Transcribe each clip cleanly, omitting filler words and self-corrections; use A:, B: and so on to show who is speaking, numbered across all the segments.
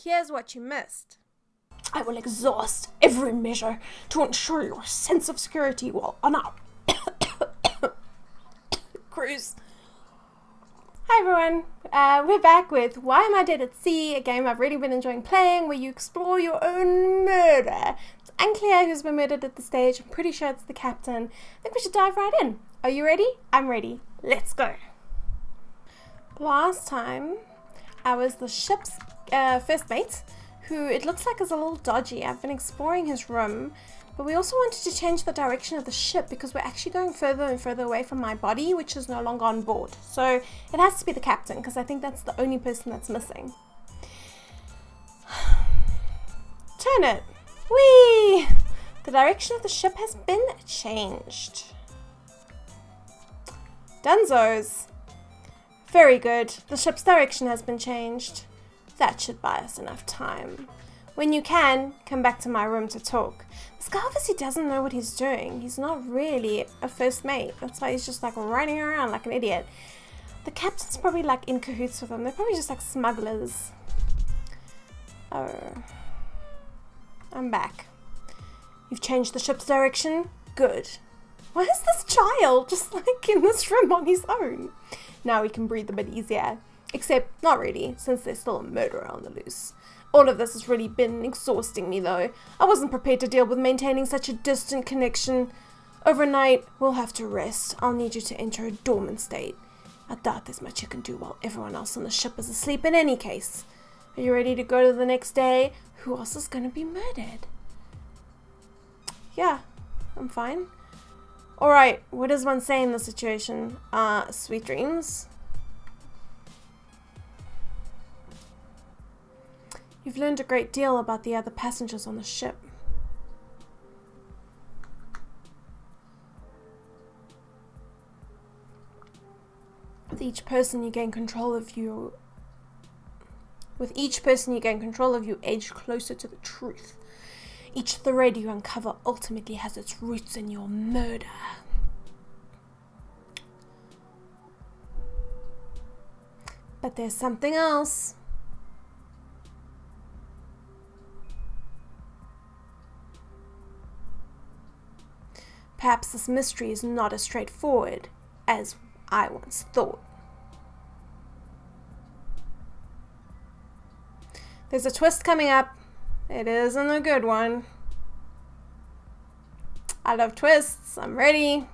A: Here's what you missed.
B: I will exhaust every measure to ensure your sense of security while on our cruise.
A: Hi everyone, we're back with Why Am I Dead at Sea, a game I've really been enjoying playing where you explore your own murder. It's unclear who's been murdered at this stage. I'm pretty sure it's the captain. I think we should dive right in. Are you ready? I'm ready. Let's go. Last time I was the ship's first mate, who it looks like is a little dodgy. I've been exploring his room, but we also wanted to change the direction of the ship because we're actually going further and further away from my body, which is no longer on board. So it has to be the captain because I think that's the only person that's missing. Turn it. Whee! The direction of the ship has been changed. Dunzos. Very good. The ship's direction has been changed. That should buy us enough time. When you can, come back to my room to talk. This guy obviously doesn't know what he's doing. He's not really a first mate. That's why he's just like running around like an idiot. The captain's probably like in cahoots with him. They're probably just like smugglers. Oh. I'm back. You've changed the ship's direction? Good. Why is this child just like in this room on his own? Now we can breathe a bit easier. Except, not really, since there's still a murderer on the loose. All of this has really been exhausting me though. I wasn't prepared to deal with maintaining such a distant connection. Overnight, we'll have to rest. I'll need you to enter a dormant state. I doubt there's much you can do while everyone else on the ship is asleep in any case. Are you ready to go to the next day? Who else is going to be murdered? Yeah, I'm fine. Alright, what does one say in this situation? Sweet dreams? You've learned a great deal about the other passengers on the ship. With each person you gain control of, you edge closer to the truth. Each thread you uncover ultimately has its roots in your murder. But there's something else. Perhaps this mystery is not as straightforward as I once thought. There's a twist coming up. It isn't a good one. I love twists. I'm ready.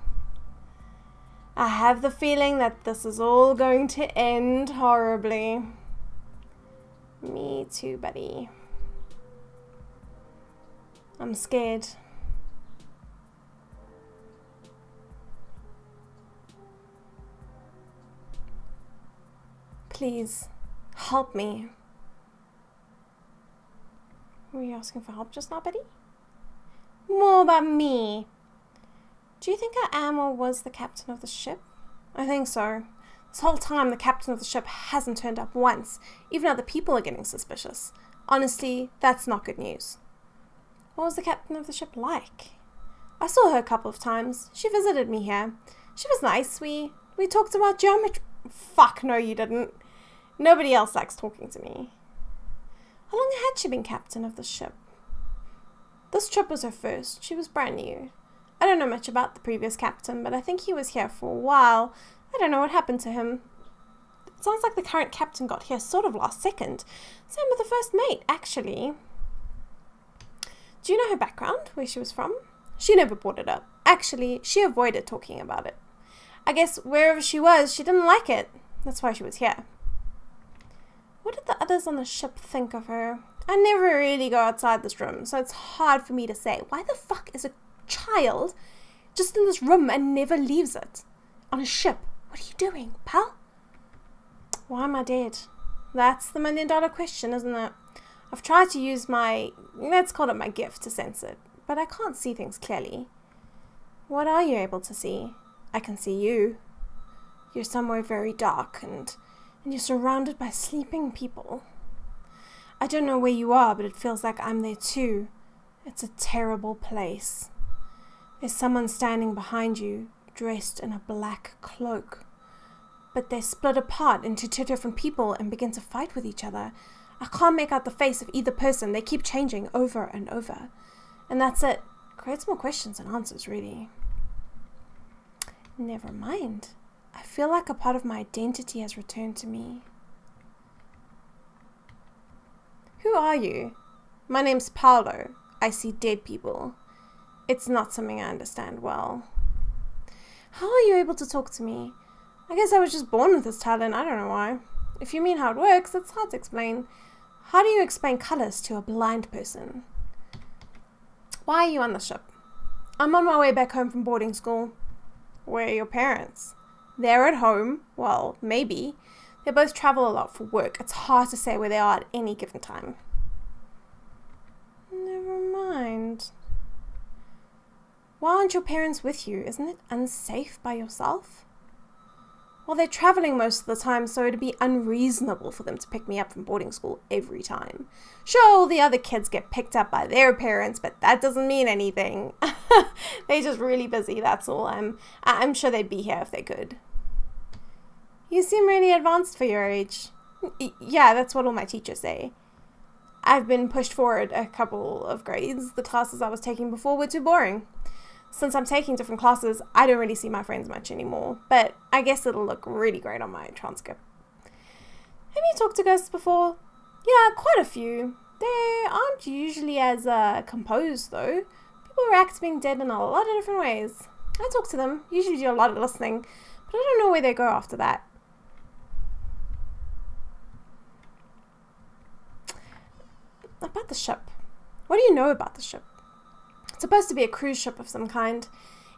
A: I have the feeling that this is all going to end horribly. Me too, buddy. I'm scared. Please, help me. Were you asking for help just now, buddy? More about me. Do you think I am or was the captain of the ship? I think so. This whole time, the captain of the ship hasn't turned up once. Even other people are getting suspicious. Honestly, that's not good news. What was the captain of the ship like? I saw her a couple of times. She visited me here. She was nice. We talked about geometry. Fuck, no you didn't. Nobody else likes talking to me. How long had she been captain of the ship? This trip was her first. She was brand new. I don't know much about the previous captain, but I think he was here for a while. I don't know what happened to him. It sounds like the current captain got here sort of last second. Same with the first mate, actually. Do you know her background, where she was from? She never brought it up. Actually, she avoided talking about it. I guess wherever she was, she didn't like it. That's why she was here. What did the others on the ship think of her? I never really go outside this room, so it's hard for me to say. Why the fuck is a child just in this room and never leaves it? On a ship? What are you doing, pal? Why am I dead? That's the $1,000,000 question, isn't it? I've tried to use let's call it my gift to sense it, but I can't see things clearly. What are you able to see? I can see you. You're somewhere very dark and you're surrounded by sleeping people. I don't know where you are, but it feels like I'm there too. It's a terrible place. There's someone standing behind you, dressed in a black cloak. But they're split apart into two different people and begin to fight with each other. I can't make out the face of either person. They keep changing over and over. And that's it. Creates more questions than answers, really. Never mind. I feel like a part of my identity has returned to me. Who are you? My name's Paolo. I see dead people. It's not something I understand well. How are you able to talk to me? I guess I was just born with this talent. I don't know why. If you mean how it works, it's hard to explain. How do you explain colors to a blind person? Why are you on the ship? I'm on my way back home from boarding school. Where are your parents? They're at home. Well, maybe. They both travel a lot for work. It's hard to say where they are at any given time. Never mind. Why aren't your parents with you? Isn't it unsafe by yourself? Well, they're traveling most of the time, so it'd be unreasonable for them to pick me up from boarding school every time. Sure, all the other kids get picked up by their parents, but that doesn't mean anything. They're just really busy, that's all. I'm sure they'd be here if they could. You seem really advanced for your age. Yeah, that's what all my teachers say. I've been pushed forward a couple of grades. The classes I was taking before were too boring. Since I'm taking different classes, I don't really see my friends much anymore, but I guess it'll look really great on my transcript. Have you talked to ghosts before? Yeah, quite a few. They aren't usually as composed, though. People react to being dead in a lot of different ways. I talk to them, usually do a lot of listening, but I don't know where they go after that. About the ship. What do you know about the ship? It's supposed to be a cruise ship of some kind,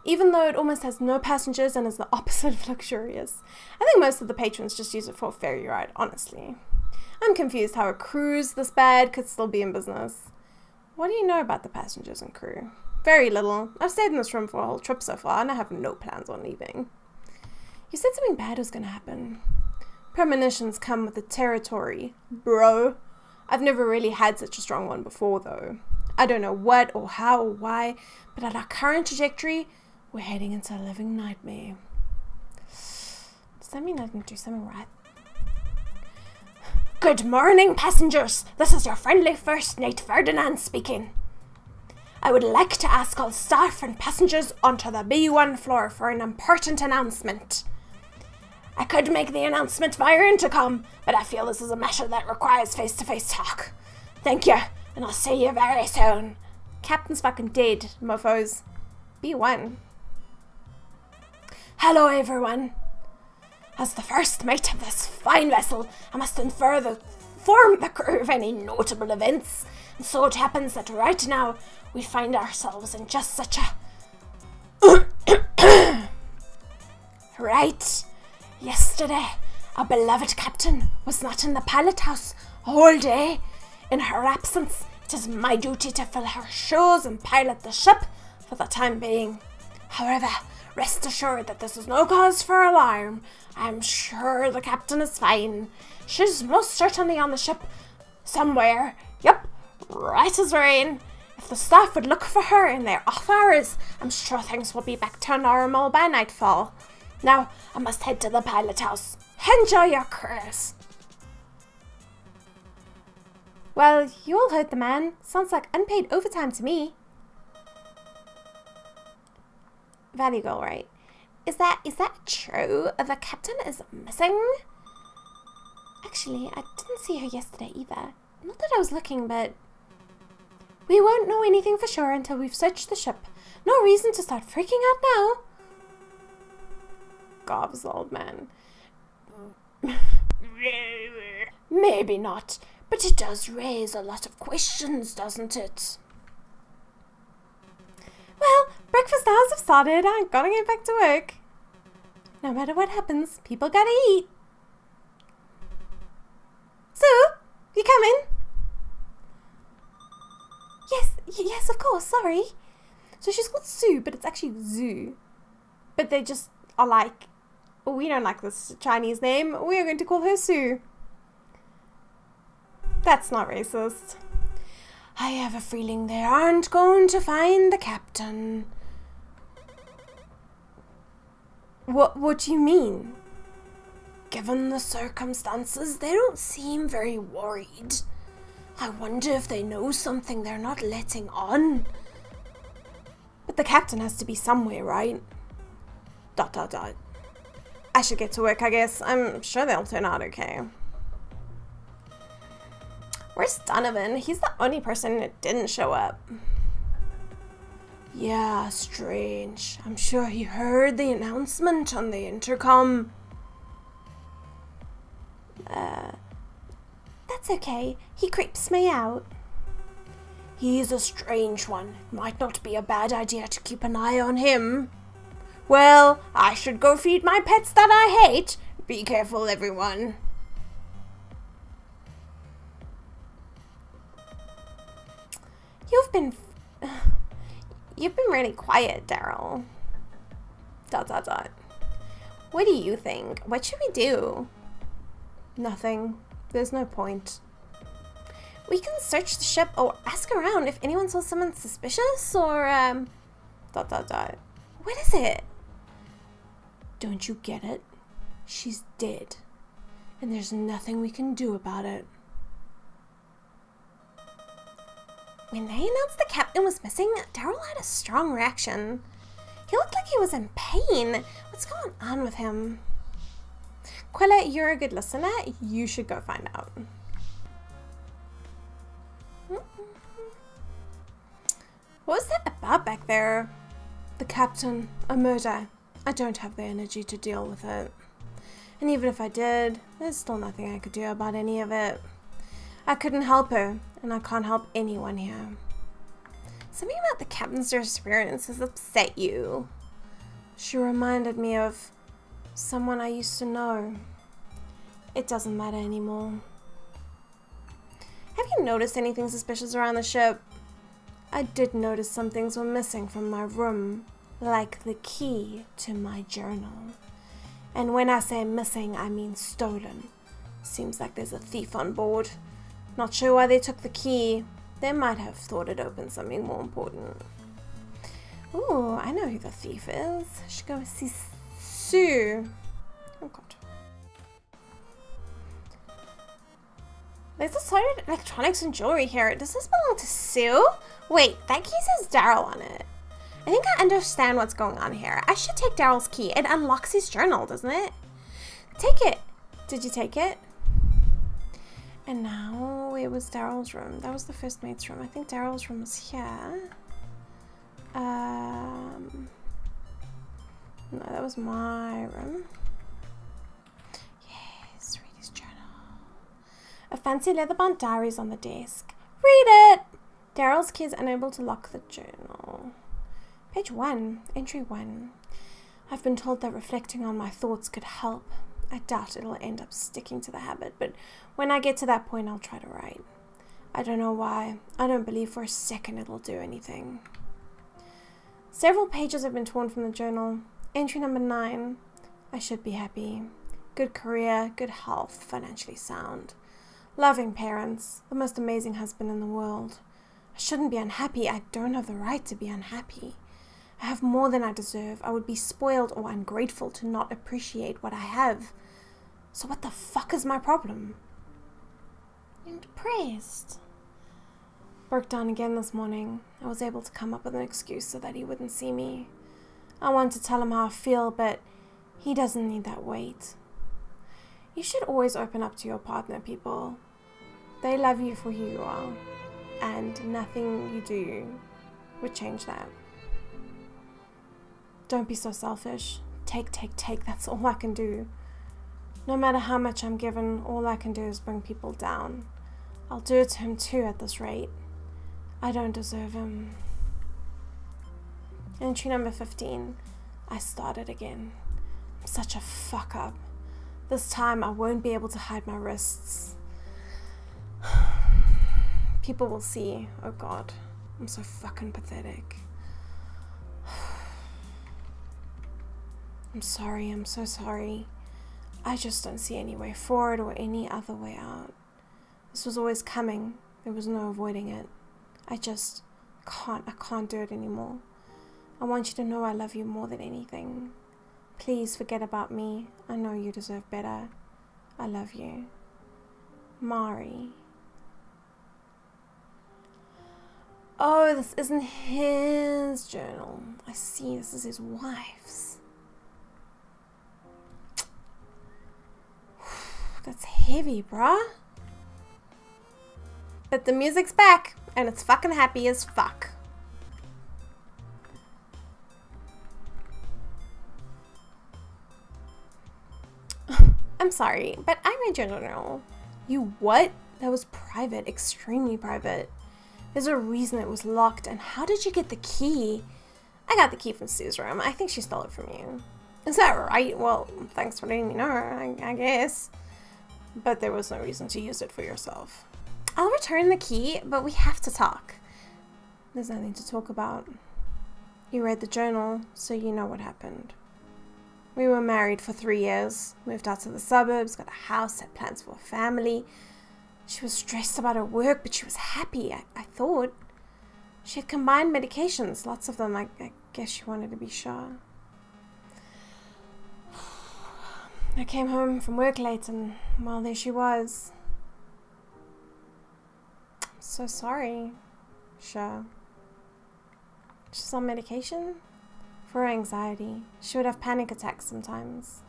A: even though it almost has no passengers and is the opposite of luxurious. I think most of the patrons just use it for a ferry ride, honestly. I'm confused how a cruise this bad could still be in business. What do you know about the passengers and crew? Very little. I've stayed in this room for a whole trip so far, and I have no plans on leaving. You said something bad was going to happen. Premonitions come with the territory, bro. I've never really had such a strong one before, though. I don't know what or how or why, but at our current trajectory, we're heading into a living nightmare. Does that mean I didn't do something right?
B: Good morning, passengers. This is your friendly first mate Ferdinand speaking. I would like to ask all staff and passengers onto the B1 floor for an important announcement. I could make the announcement via intercom, but I feel this is a matter that requires face-to-face talk. Thank you, and I'll see you very soon.
A: Captain's fucking dead, mofos. B1.
B: Hello, everyone. As the first mate of this fine vessel, I must inform the crew of any notable events, and so it happens that right now we find ourselves in just such a... Right. Yesterday, our beloved captain was not in the pilot house all day. In her absence, it is my duty to fill her shoes and pilot the ship for the time being. However, rest assured that this is no cause for alarm. I am sure the captain is fine. She's most certainly on the ship somewhere. Yep, right as rain. If the staff would look for her in their off hours, I'm sure things will be back to normal by nightfall. Now, I must head to the pilot house. Enjoy your cruise.
A: Well, you all heard the man. Sounds like unpaid overtime to me. Valley Girl, right? Is that true? The captain is missing? Actually, I didn't see her yesterday either. Not that I was looking, but... We won't know anything for sure until we've searched the ship. No reason to start freaking out now. Gobs the old man.
B: Maybe not, but it does raise a lot of questions, doesn't it?
A: Well, breakfast hours have started. I'm gonna get back to work. No matter what happens, people gotta eat. Sue, you coming? Yes, of course, sorry. So she's called Sue, but it's actually Zoo. But they just are like, we don't like this Chinese name. We are going to call her Sue. That's not racist.
B: I have a feeling they aren't going to find the captain.
A: What do you mean?
B: Given the circumstances, they don't seem very worried. I wonder if they know something they're not letting on.
A: But the captain has to be somewhere, right? ... I should get to work, I guess. I'm sure they'll turn out okay. Where's Donovan? He's the only person that didn't show up.
B: Yeah, strange. I'm sure he heard the announcement on the intercom.
A: That's okay. He creeps me out.
B: He's a strange one. It might not be a bad idea to keep an eye on him. Well, I should go feed my pets that I hate. Be careful, everyone.
A: You've been really quiet, Daryl. ... What do you think? What should we do?
B: Nothing. There's no point.
A: We can search the ship or ask around if anyone saw someone suspicious or What is it?
B: Don't you get it? She's dead. And there's nothing we can do about it.
A: When they announced the captain was missing, Daryl had a strong reaction. He looked like he was in pain. What's going on with him? Quilla, you're a good listener. You should go find out. What was that about back there?
B: The captain. A murder. I don't have the energy to deal with it. And even if I did, there's still nothing I could do about any of it. I couldn't help her, and I can't help anyone here.
A: Something about the captain's disappearance has upset you.
B: She reminded me of someone I used to know. It doesn't matter anymore.
A: Have you noticed anything suspicious around the ship?
B: I did notice some things were missing from my room, like the key to my journal. And when I say missing, I mean stolen. Seems like there's a thief on board. Not sure why they took the key. They might have thought it opened something more important.
A: Ooh, I know who the thief is. Should go see
B: Sue.
A: Oh god. There's assorted electronics and jewelry here. Does this belong to Sue? Wait, that key says Daryl on it. I think I understand what's going on here. I should take Daryl's key. It unlocks his journal, doesn't it? Take it. Did you take it? And now it was Daryl's room. That was the first mate's room. I think Daryl's room was here. No, that was my room. Yes, read his journal. A fancy leather-bound diary is on the desk. Read it! Daryl's key is unable to lock the journal. Page 1, entry 1. I've been told that reflecting on my thoughts could help. I doubt it'll end up sticking to the habit, but when I get to that point, I'll try to write. I don't know why. I don't believe for a second it'll do anything. Several pages have been torn from the journal. Entry number 9. I should be happy. Good career, good health, financially sound. Loving parents, the most amazing husband in the world. I shouldn't be unhappy. I don't have the right to be unhappy. I have more than I deserve. I would be spoiled or ungrateful to not appreciate what I have. So what the fuck is my problem? I'm depressed. Broke down again this morning. I was able to come up with an excuse so that he wouldn't see me. I want to tell him how I feel, but he doesn't need that weight. You should always open up to your partner, people. They love you for who you are, and nothing you do would change that. Don't be so selfish. Take. That's all I can do. No matter how much I'm given, all I can do is bring people down. I'll do it to him too at this rate. I don't deserve him. Entry number 15. I started again. I'm such a fuck up. This time I won't be able to hide my wrists. People will see. Oh god. I'm so fucking pathetic. I'm sorry. I'm so sorry. I just don't see any way forward or any other way out. This was always coming. There was no avoiding it. I just can't. I can't do it anymore. I want you to know I love you more than anything. Please forget about me. I know you deserve better. I love you. Mari. Oh, this isn't his journal. I see, this is his wife's. That's heavy, bruh. But the music's back, and it's fucking happy as fuck. I'm sorry, but I read your journal. You what? That was private, extremely private. There's a reason it was locked, and how did you get the key? I got the key from Sue's room. I think she stole it from you. Is that right? Well, thanks for letting me know, I guess. But there was no reason to use it for yourself. I'll return the key, but we have to talk. There's nothing to talk about. You read the journal, so you know what happened. We were married for 3 years, moved out to the suburbs, got a house, had plans for a family. She was stressed about her work, but she was happy, I thought. She had combined medications, lots of them. I guess she wanted to be sure. I came home from work late, and, well, there she was. I'm so sorry. Sure. She's on medication? For her anxiety. She would have panic attacks sometimes.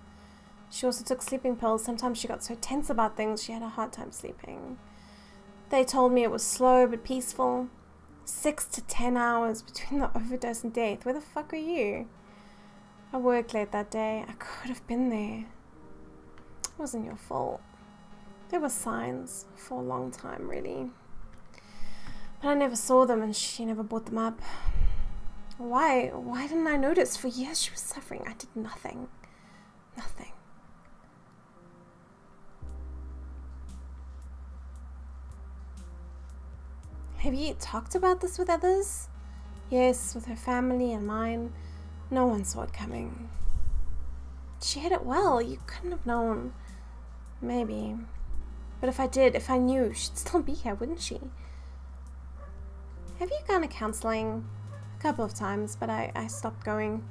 A: She also took sleeping pills. Sometimes she got so tense about things she had a hard time sleeping. They told me it was slow but peaceful. 6 to 10 hours between the overdose and death. Where the fuck are you? I worked late that day. I could have been there. It wasn't your fault. There were signs for a long time, really. But I never saw them, and she never brought them up. Why didn't I notice? For years she was suffering. I did nothing. Nothing. Have you talked about this with others? Yes, with her family and mine. No one saw it coming. She hid it well. You couldn't have known. Maybe. But if I did, if I knew, she'd still be here, wouldn't she? Have you gone to counseling? A couple of times, but I stopped going.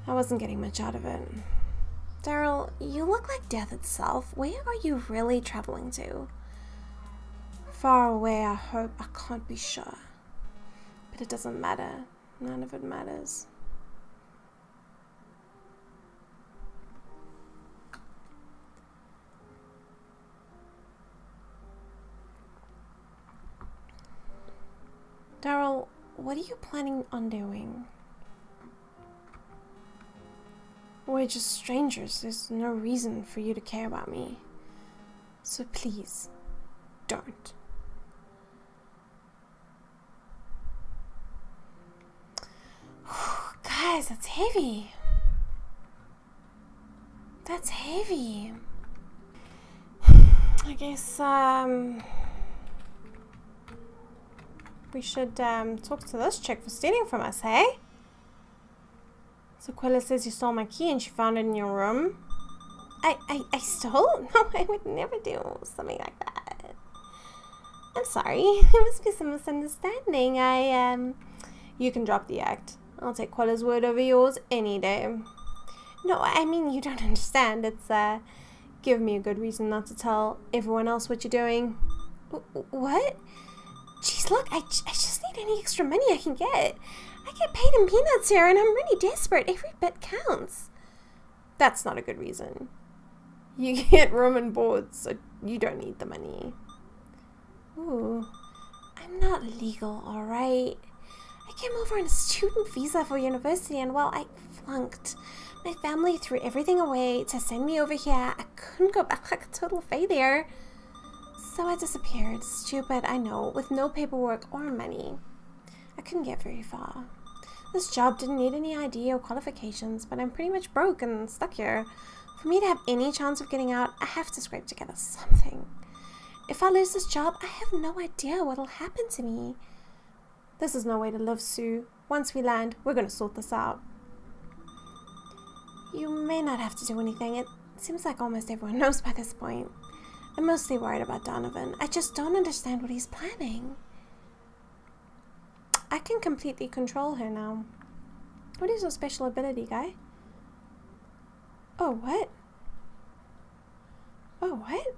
A: I wasn't getting much out of it. Daryl, you look like death itself. Where are you really traveling to? Far away, I hope. I can't be sure. But it doesn't matter. None of it matters. Daryl, what are you planning on doing? We're just strangers. There's no reason for you to care about me. So please, don't. Guys, that's heavy. That's heavy. I guess, we should talk to this chick for stealing from us, hey? So Quilla says you stole my key and she found it in your room. I stole? No, I would never do something like that. I'm sorry. There must be some misunderstanding. You can drop the act. I'll take Quilla's word over yours any day. No, I mean, you don't understand. It's, give me a good reason not to tell everyone else what you're doing. What? Jeez, look, I just need any extra money I can get. I get paid in peanuts here, and I'm really desperate. Every bit counts. That's not a good reason. You get room and board, so you don't need the money. Ooh, I'm not legal, alright? I came over on a student visa for university, and well, I flunked. My family threw everything away to send me over here. I couldn't go back like a total failure. So I disappeared. Stupid, I know, with no paperwork or money. I couldn't get very far. This job didn't need any ID or qualifications, but I'm pretty much broke and stuck here. For me to have any chance of getting out, I have to scrape together something. If I lose this job, I have no idea what'll happen to me. This is no way to live, Sue. Once we land, we're going to sort this out. You may not have to do anything. It seems like almost everyone knows by this point. I'm mostly worried about Donovan. I just don't understand what he's planning. I can completely control her now. What is your special ability, guy? Oh, what? Oh, what?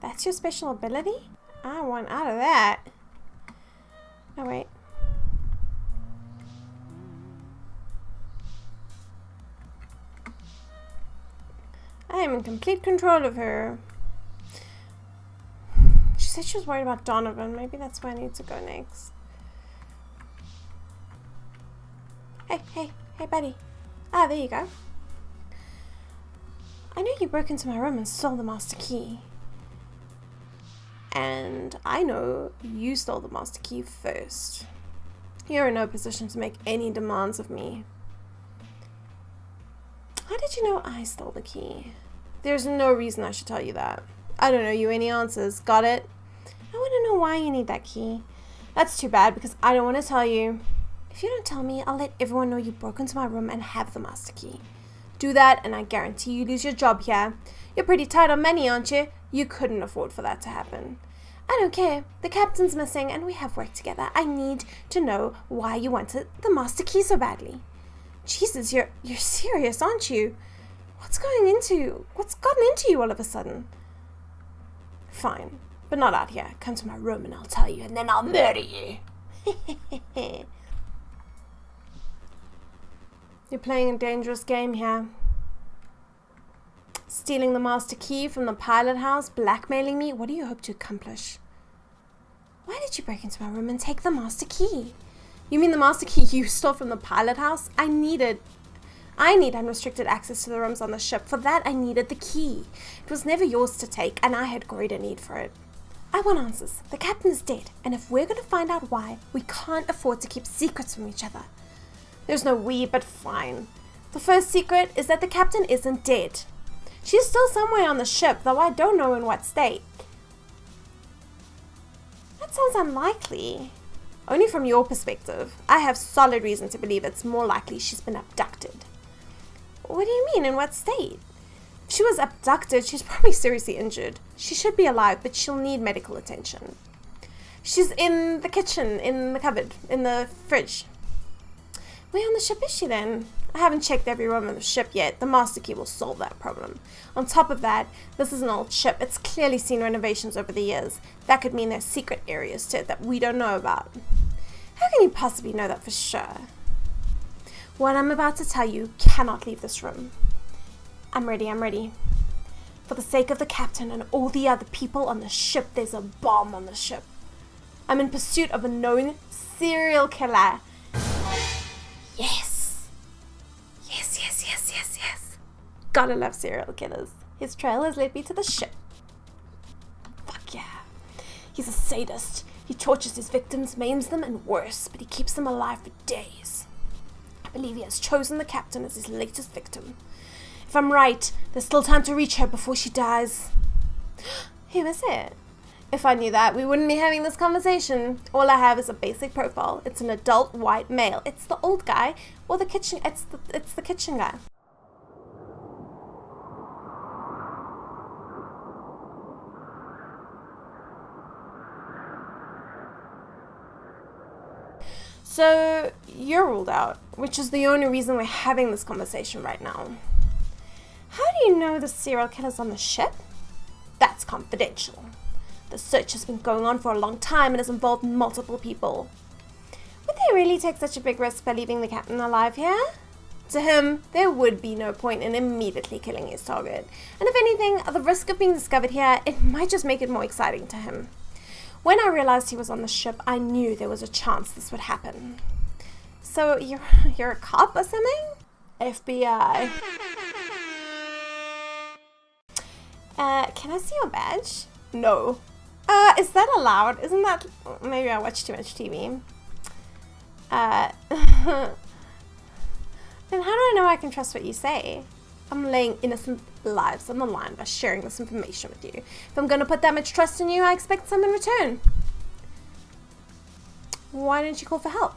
A: That's your special ability? I want out of that. Oh, wait. I am in complete control of her. She said she was worried about Donovan. Maybe that's where I need to go next. Hey, buddy. Ah, there you go. I know you broke into my room and stole the master key. And I know you stole the master key first. You're in no position to make any demands of me. How did you know I stole the key? There's no reason I should tell you that. I don't owe you any answers. Got it? I want to know why you need that key. That's too bad because I don't want to tell you. If you don't tell me, I'll let everyone know you broke into my room and have the master key. Do that and I guarantee you lose your job here. You're pretty tight on money, aren't you? You couldn't afford for that to happen. I don't care. The captain's missing and we have work together. I need to know why you wanted the master key so badly. Jesus, you're serious, aren't you? What's gotten into you all of a sudden? Fine, but not out here. Come to my room and I'll tell you, and then I'll murder you. You're playing a dangerous game here. Stealing the master key from the pilot house, blackmailing me. What do you hope to accomplish? Why did you break into my room and take the master key? You mean the master key you stole from the pilot house? I need unrestricted access to the rooms on the ship. For that, I needed the key. It was never yours to take, and I had greater need for it. I want answers. The captain is dead, and if we're going to find out why, we can't afford to keep secrets from each other. There's no we, but fine. The first secret is that the captain isn't dead. She's still somewhere on the ship, though I don't know in what state. That sounds unlikely. Only from your perspective. I have solid reason to believe it's more likely she's been abducted. What do you mean, in what state? If she was abducted, she's probably seriously injured. She should be alive, but she'll need medical attention. She's in the kitchen, in the cupboard, in the fridge. Where on the ship is she then? I haven't checked every room on the ship yet. The master key will solve that problem. On top of that, this is an old ship. It's clearly seen renovations over the years. That could mean there's secret areas to it that we don't know about. How can you possibly know that for sure? What I'm about to tell you cannot leave this room. I'm ready. For the sake of the captain and all the other people on the ship, there's a bomb on the ship. I'm in pursuit of a known serial killer. Yes. Gotta love serial killers. His trail has led me to the ship. Fuck yeah. He's a sadist. He tortures his victims, maims them, and worse, but he keeps them alive for days. I believe he has chosen the captain as his latest victim. If I'm right, there's still time to reach her before she dies. Who is it? If I knew that, we wouldn't be having this conversation. All I have is a basic profile. It's an adult white male. It's the old guy, or the kitchen. It's the kitchen guy. So, you're ruled out, which is the only reason we're having this conversation right now. How do you know the serial killer's on the ship? That's confidential. The search has been going on for a long time and has involved multiple people. Would they really take such a big risk by leaving the captain alive here? To him, there would be no point in immediately killing his target. And if anything, the risk of being discovered here, it might just make it more exciting to him. When I realized he was on the ship, I knew there was a chance this would happen. So, you're a cop or something? FBI. Can I see your badge? No. Is that allowed? Isn't that... Maybe I watch too much TV. Then how do I know I can trust what you say? I'm laying innocent lives on the line by sharing this information with you. If I'm going to put that much trust in you, I expect some in return. Why didn't you call for help?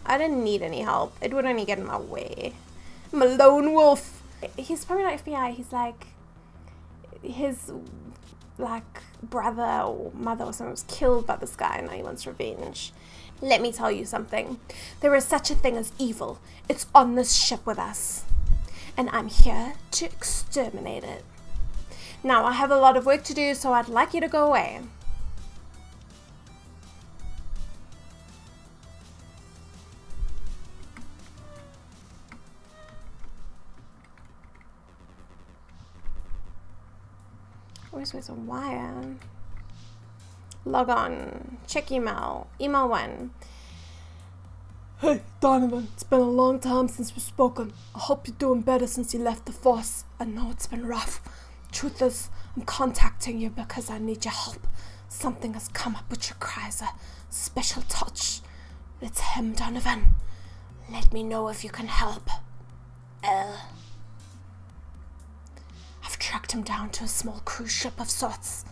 A: I didn't need any help. It would only get in my way. I'm a lone wolf. He's probably not FBI. He's like... His... brother or mother or something was killed by this guy and now he wants revenge. Let me tell you something. There is such a thing as evil. It's on this ship with us. And I'm here to exterminate it. Now, I have a lot of work to do, so I'd like you to go away. always wears a wire. Log on. Check email. Email 1.
B: Hey, Donovan, it's been a long time since we've spoken. I hope you're doing better since you left the force. I know it's been rough. Truth is, I'm contacting you because I need your help. Something has come up which requires a special touch. It's him, Donovan. Let me know if you can help. I've tracked him down to a small cruise ship of sorts.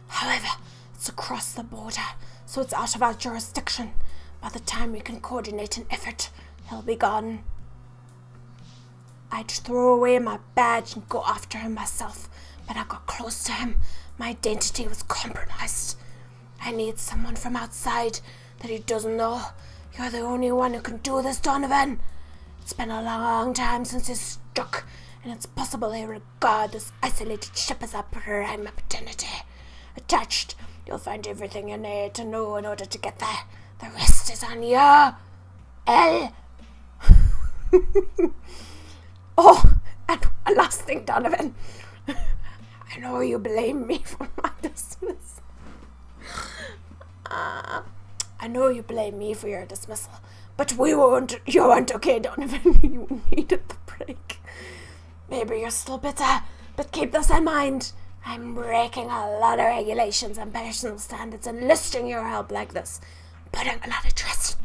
B: However, it's across the border, so it's out of our jurisdiction. By the time we can coordinate an effort, he'll be gone. I'd throw away my badge and go after him myself, but I got close to him. My identity was compromised. I need someone from outside that he doesn't know. You're the only one who can do this, Donovan. It's been a long time since he's struck, and it's possible they regard this isolated ship as a prime opportunity. Attached, you'll find everything you need to know in order to get there. The rest is on you, L. Oh, and one last thing, Donovan. I know you blame me for my dismissal. I know you blame me for your dismissal, but you weren't okay, Donovan. You needed the break. Maybe you're still bitter, but keep this in mind. I'm breaking a lot of regulations and personal standards enlisting your help like this. Putting a lot of trust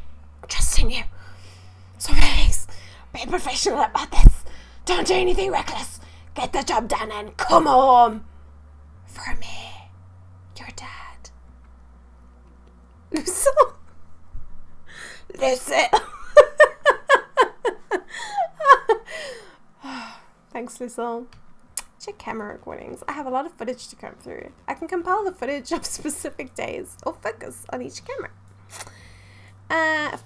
B: in you. So please, be professional about this. Don't do anything reckless. Get the job done and come home. For me, your dad. Lucille.
A: Thanks, Lucille. Check camera recordings. I have a lot of footage to comb through. I can compile the footage of specific days or focus on each camera.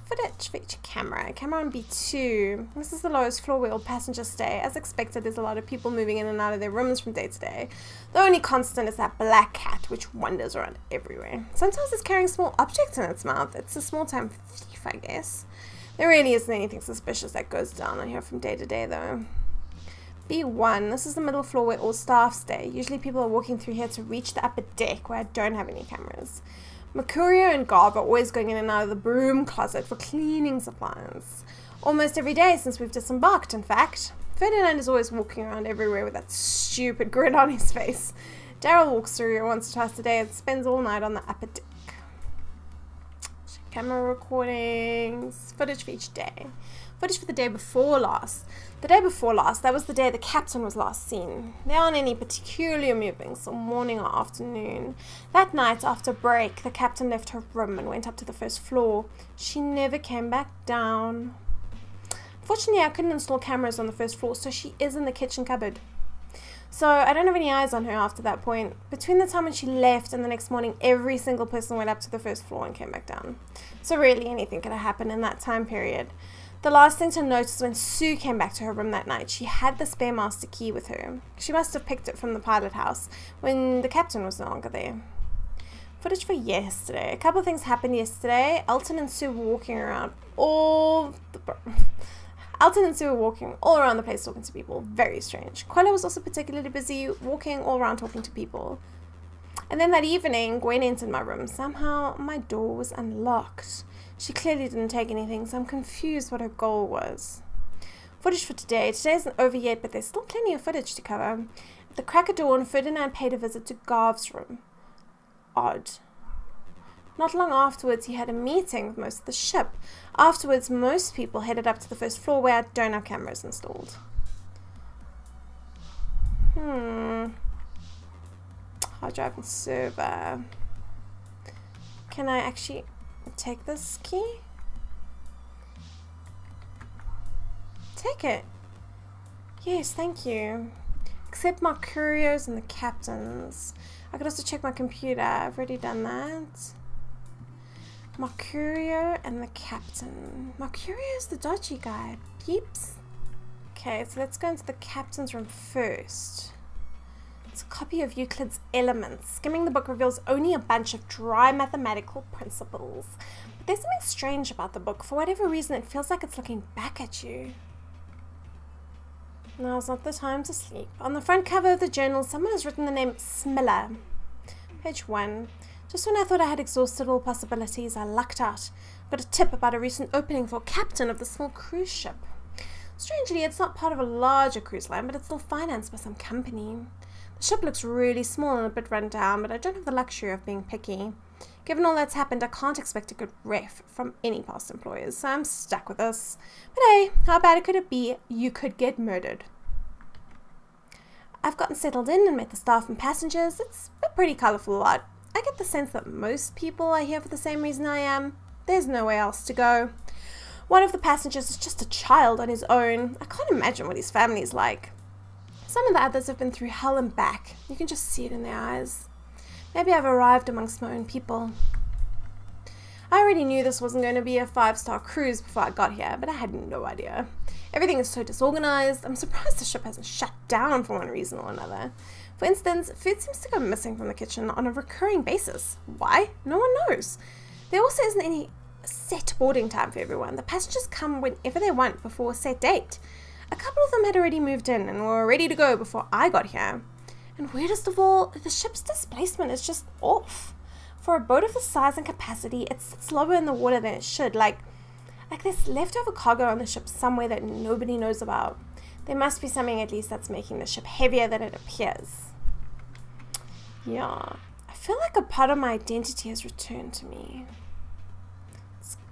A: Footage for each camera. Camera on B2. This is the lowest floor where all passengers stay. As expected, there's a lot of people moving in and out of their rooms from day to day. The only constant is that black cat, which wanders around everywhere. Sometimes it's carrying small objects in its mouth. It's a small-time thief, I guess. There really isn't anything suspicious that goes down on here from day to day, though. B1. This is the middle floor where all staff stay. Usually people are walking through here to reach the upper deck where I don't have any cameras. Mercurio and Garb are always going in and out of the broom closet for cleaning supplies. Almost every day since we've disembarked, in fact. Ferdinand is always walking around everywhere with that stupid grin on his face. Daryl walks through here once or twice a day and spends all night on the upper deck. Camera recordings. Footage for each day. Footage for the day before last. The day before last, that was the day the captain was last seen. There aren't any peculiar movements, or morning or afternoon. That night, after break, the captain left her room and went up to the first floor. She never came back down. Fortunately, I couldn't install cameras on the first floor, so she is in the kitchen cupboard. So I don't have any eyes on her after that point. Between the time when she left and the next morning, every single person went up to the first floor and came back down. So really anything could have happened in that time period. The last thing to note is when Sue came back to her room that night, she had the spare master key with her. She must have picked it from the pilot house when the captain was no longer there. Footage for yesterday. A couple of things happened yesterday. Elton and Sue were walking around all around the place talking to people. Very strange. Quella was also particularly busy walking all around talking to people. And then that evening, Gwen entered my room. Somehow, my door was unlocked. She clearly didn't take anything, so I'm confused what her goal was. Footage for today. Today isn't over yet, but there's still plenty of footage to cover. At the crack of dawn, Ferdinand paid a visit to Garv's room. Odd. Not long afterwards, he had a meeting with most of the ship. Afterwards, most people headed up to the first floor where I don't have cameras installed. Hard drive and server. Can I actually take this key? Take it. Yes, thank you. Except my curios and the captains. I could also check my computer. I've already done that. Mercurio and the captain. Mercurio is the dodgy guy. Peeps. Okay, so let's go into the captain's room first. It's a copy of Euclid's Elements. Skimming the book reveals only a bunch of dry mathematical principles. But there's something strange about the book. For whatever reason, it feels like it's looking back at you. Now's not the time to sleep. On the front cover of the journal, someone has written the name Smiller. Page 1. Just when I thought I had exhausted all possibilities, I lucked out. Got a tip about a recent opening for captain of the small cruise ship. Strangely, it's not part of a larger cruise line, but it's still financed by some company. The ship looks really small and a bit run down, but I don't have the luxury of being picky. Given all that's happened, I can't expect a good ref from any past employers, so I'm stuck with this. But hey, how bad could it be? You could get murdered. I've gotten settled in and met the staff and passengers. It's a pretty colourful lot. I get the sense that most people are here for the same reason I am. There's nowhere else to go. One of the passengers is just a child on his own. I can't imagine what his family is like. Some of the others have been through hell and back. You can just see it in their eyes. Maybe I've arrived amongst my own people. I already knew this wasn't going to be a 5-star cruise before I got here, but I had no idea. Everything is so disorganized. I'm surprised the ship hasn't shut down for one reason or another. For instance, food seems to go missing from the kitchen on a recurring basis. Why? No one knows. There also isn't any set boarding time for everyone. The passengers come whenever they want before a set date. A couple of them had already moved in and were ready to go before I got here. And weirdest of all, the ship's displacement is just off. For a boat of this size and capacity, it sits lower in the water than it should. Like there's leftover cargo on the ship somewhere that nobody knows about. There must be something at least that's making the ship heavier than it appears. Yeah, I feel like a part of my identity has returned to me.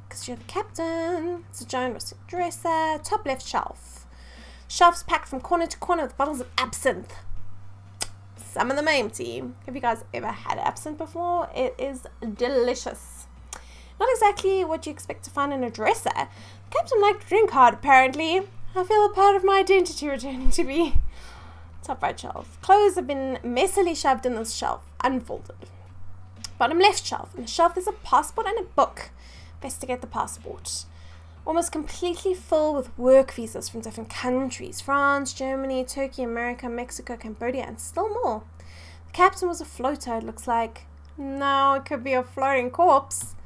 A: Because you're the captain. It's a giant rustic dresser. Top left shelf. Shelves packed from corner to corner with bottles of absinthe. Some of them empty. Have you guys ever had absinthe before? It is delicious. Not exactly what you expect to find in a dresser. The captain liked to drink hard, apparently. I feel a part of my identity returning to me. Top right shelf. Clothes have been messily shoved in this shelf, unfolded. Bottom left shelf. On the shelf there's a passport and a book. Investigate the passport. Almost completely full with work visas from different countries. France, Germany, Turkey, America, Mexico, Cambodia, and still more. The captain was a floater, it looks like. No, it could be a floating corpse.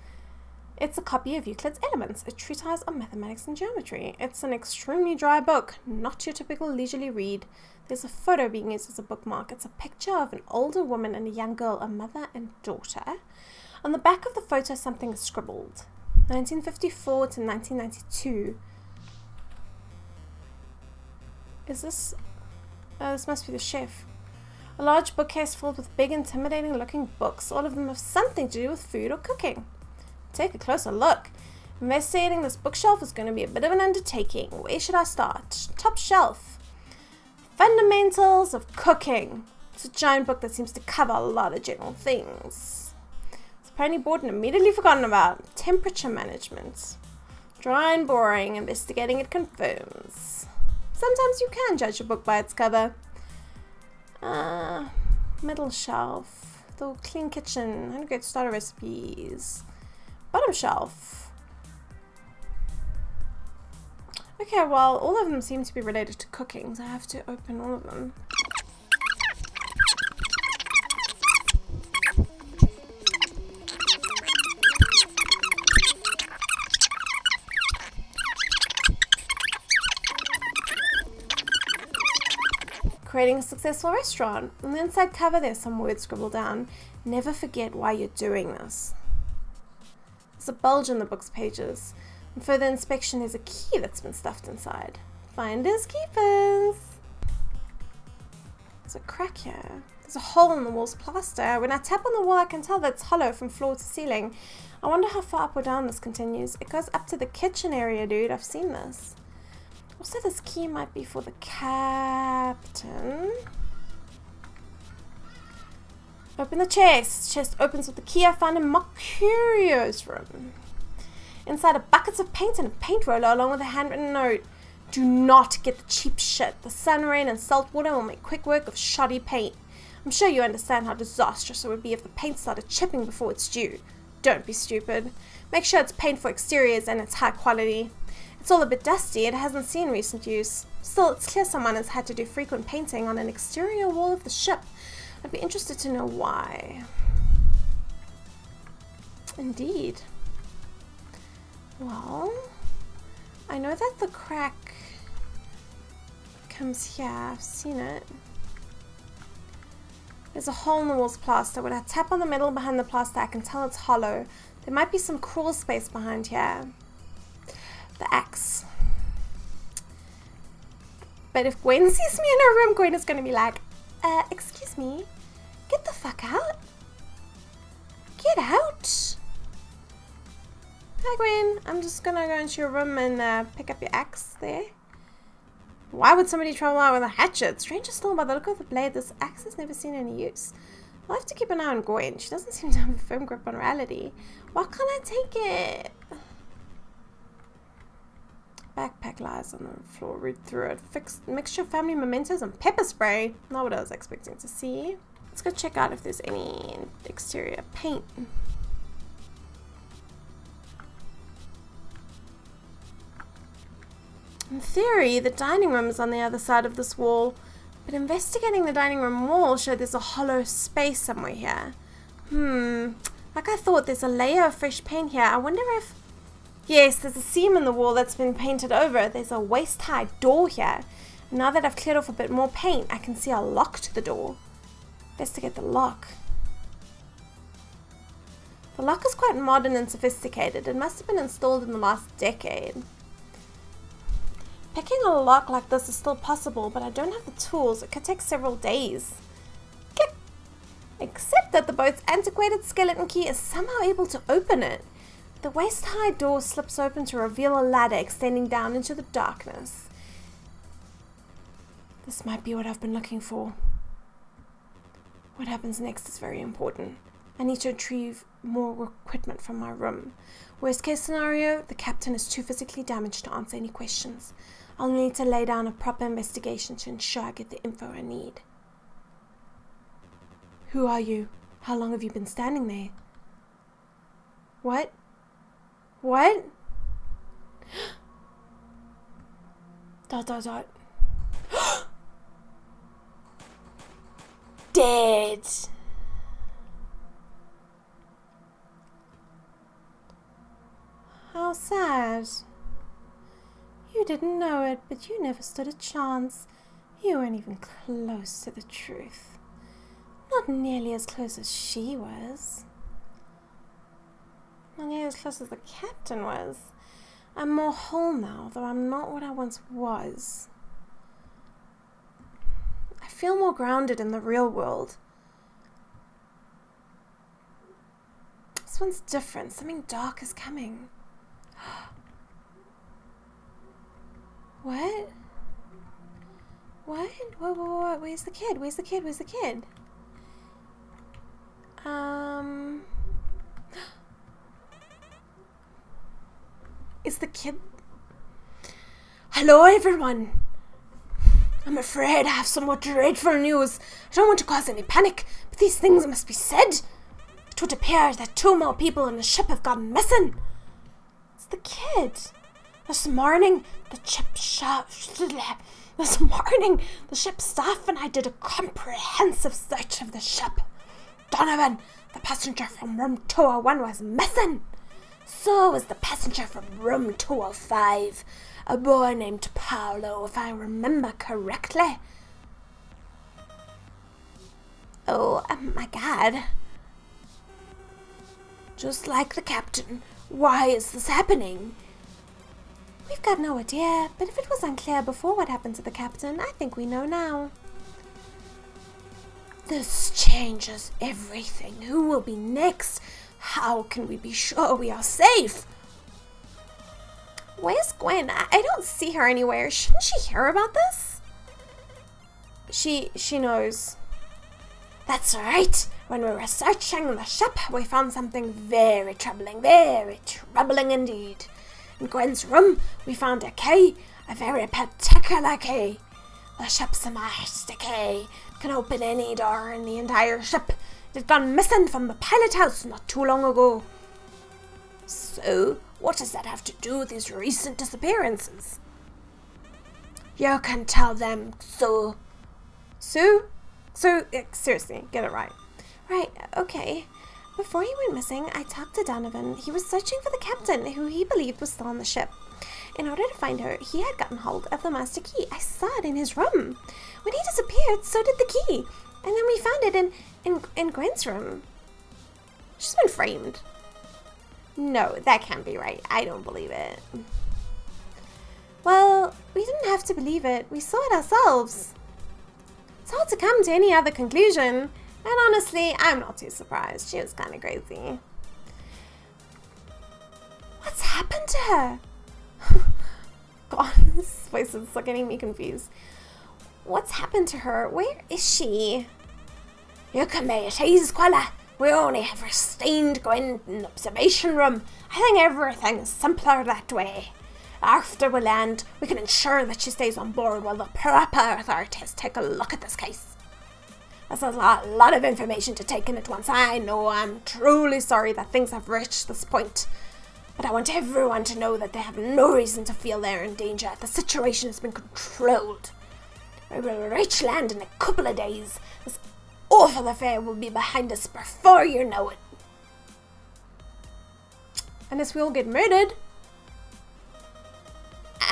A: It's a copy of Euclid's Elements, a treatise on mathematics and geometry. It's an extremely dry book, not your typical leisurely read. There's a photo being used as a bookmark. It's a picture of an older woman and a young girl, a mother and daughter. On the back of the photo, something is scribbled. 1954 to 1992. Is this... this must be the chef. A large bookcase filled with big, intimidating looking books. All of them have something to do with food or cooking. Take a closer look. Investigating this bookshelf is going to be a bit of an undertaking. Where should I start? Top shelf. Fundamentals of Cooking. It's a giant book that seems to cover a lot of general things. It's apparently bought and immediately forgotten about. Temperature management. Dry and boring. Investigating it confirms. Sometimes you can judge a book by its cover. Middle shelf. The clean kitchen. 100 great starter recipes. Bottom shelf. Okay, well, all of them seem to be related to cooking, so I have to open all of them. Creating a successful restaurant. On the inside cover, there's some words scribbled down. Never forget why you're doing this. There's a bulge in the book's pages. On further inspection, there's a key that's been stuffed inside. Finders keepers. There's a crack here. There's a hole in the wall's plaster. When I tap on the wall, I can tell that it's hollow from floor to ceiling. I wonder how far up or down this continues. It goes up to the kitchen area, dude. I've seen this. Also, this key might be for the captain. Open the chest. Chest opens with the key I found in MacLeod's room. Inside are buckets of paint and a paint roller along with a handwritten note. Do not get the cheap shit. The sun, rain and salt water will make quick work of shoddy paint. I'm sure you understand how disastrous it would be if the paint started chipping before it's due. Don't be stupid. Make sure it's paint for exteriors and it's high quality. It's all a bit dusty. It hasn't seen recent use. Still, it's clear someone has had to do frequent painting on an exterior wall of the ship. I'd be interested to know why. Indeed. Well, I know that the crack comes here. I've seen it. There's a hole in the wall's plaster. When I tap on the metal behind the plaster, I can tell it's hollow. There might be some crawl space behind here. The axe. But if Gwen sees me in her room, Gwen is going to be like, excuse me, get the fuck out. Get out. Hi Gwen, I'm just going to go into your room and pick up your axe there. Why would somebody travel out with a hatchet? Stranger still, by the look of the blade, this axe has never seen any use. I'll have to keep an eye on Gwen. She doesn't seem to have a firm grip on reality. Why can't I take it? Backpack lies on the floor. Read through it. Fixed mixture of family mementos and pepper spray. Not what I was expecting to see. Let's go check out if there's any exterior paint. In theory, the dining room is on the other side of this wall, but investigating the dining room wall showed there's a hollow space somewhere here. Like I thought, there's a layer of fresh paint here. I wonder if... Yes, there's a seam in the wall that's been painted over. There's a waist-high door here. Now that I've cleared off a bit more paint, I can see a lock to the door. Investigate the lock. The lock is quite modern and sophisticated. It must have been installed in the last decade. Picking a lock like this is still possible, but I don't have the tools. It could take several days. Click. Except that the boat's antiquated skeleton key is somehow able to open it. The waist-high door slips open to reveal a ladder extending down into the darkness. This might be what I've been looking for. What happens next is very important. I need to retrieve more equipment from my room. Worst case scenario, the captain is too physically damaged to answer any questions. I'll need to lay down a proper investigation to ensure I get the info I need. Who are you? How long have you been standing there? What? What? Dot dot dot. Dead. How sad. You didn't know it, but you never stood a chance. You weren't even close to the truth. Not nearly as close as she was. Not nearly as close as the captain was. I'm more whole now, though I'm not what I once was. I feel more grounded in the real world. This one's different. Something dark is coming. What? What? What? Where's the kid? Where's the kid? Where's the kid? Is the kid... Hello, everyone. I'm afraid I have somewhat dreadful news. I don't want to cause any panic, but these things must be said. It would appear that 2 more people on the ship have gone missing. It's the kid. This morning, the ship's staff and I did a comprehensive search of the ship. Donovan, the passenger from room 201, was missing. So was the passenger from room 205, a boy named Paolo, if I remember correctly. Oh my God. Just like the captain, why is this happening? We've got no idea, but if it was unclear before what happened to the captain, I think we know now. This changes everything. Who will be next? How can we be sure we are safe? Where's Gwen? I don't see her anywhere. Shouldn't she hear about this? She knows. That's right. When we were searching the ship, we found something very troubling indeed. In Gwen's room, we found a key, a very particular key. The ship's a master key. Can open any door in the entire ship. It had gone missing from the pilot house not too long ago. So, what does that have to do with these recent disappearances? You can tell them, Sue. Sue? Seriously, get it right. Right, okay. Before he went missing, I talked to Donovan. He was searching for the captain, who he believed was still on the ship. In order to find her, he had gotten hold of the master key. I saw it in his room. When he disappeared, so did the key. And then we found it in Gwen's room. She's been framed. No, that can't be right. I don't believe it. Well, we didn't have to believe it. We saw it ourselves. It's hard to come to any other conclusion. And honestly, I'm not too surprised. She was kind of crazy. What's happened to her? God, this voice is getting me confused. What's happened to her? Where is she?
B: You can be at ease, Quilla. We only have her stained Gwen in the observation room. I think everything is simpler that way. After we land, we can ensure that she stays on board while the proper authorities take a look at this case. This is a lot of information to take in at once. I know I'm truly sorry that things have reached this point. But I want everyone to know that they have no reason to feel they're in danger. The situation has been controlled. We will reach land in a couple of days. This awful affair will be behind us before you know it.
A: Unless we all get murdered.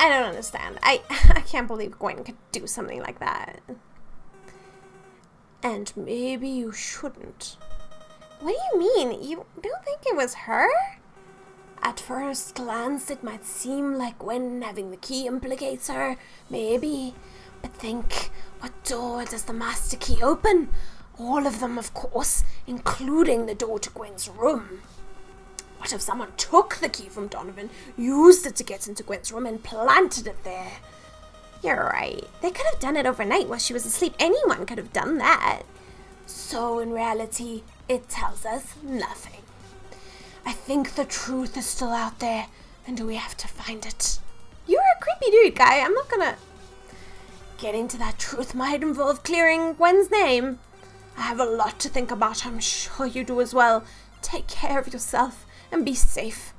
A: I don't understand. I can't believe Gwen could do something like that. And maybe you shouldn't. What do you mean? You don't think it was her?
B: At first glance, it might seem like Gwen having the key implicates her. Maybe. But think, what door does the master key open? All of them, of course, including the door to Gwen's room. What if someone took the key from Donovan, used it to get into Gwen's room, and planted it there?
A: You're right. They could have done it overnight while she was asleep. Anyone could have done that.
B: So, in reality, it tells us nothing. I think the truth is still out there, and we have to find it.
A: You're a creepy dude, guy. I'm not gonna...
B: Getting to that truth might involve clearing Gwen's name. I have a lot to think about. I'm sure you do as well. Take care of yourself and be safe.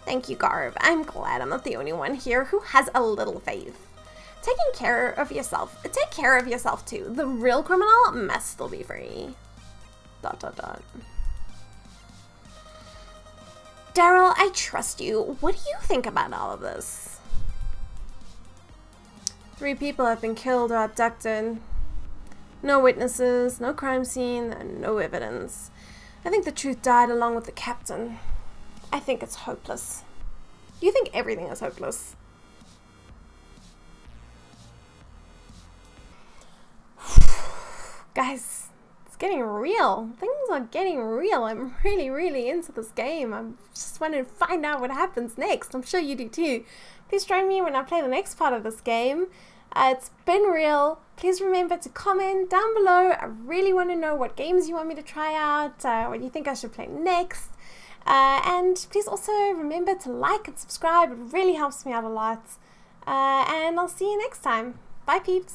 A: Thank you, Garb. I'm glad I'm not the only one here who has a little faith. Taking care of yourself. Take care of yourself, too. The real criminal must still be free. ... Daryl, I trust you. What do you think about all of this? 3 people have been killed or abducted. No witnesses, no crime scene, and no evidence. I think the truth died along with the captain. I think it's hopeless. You think everything is hopeless? Guys, it's getting real. Things are getting real. I'm really, really into this game. I just want to find out what happens next. I'm sure you do too. Please join me when I play the next part of this game. It's been real. Please remember to comment down below. I really want to know what games you want me to try out, what you think I should play next. And please also remember to like and subscribe. It really helps me out a lot. And I'll see you next time. Bye, peeps.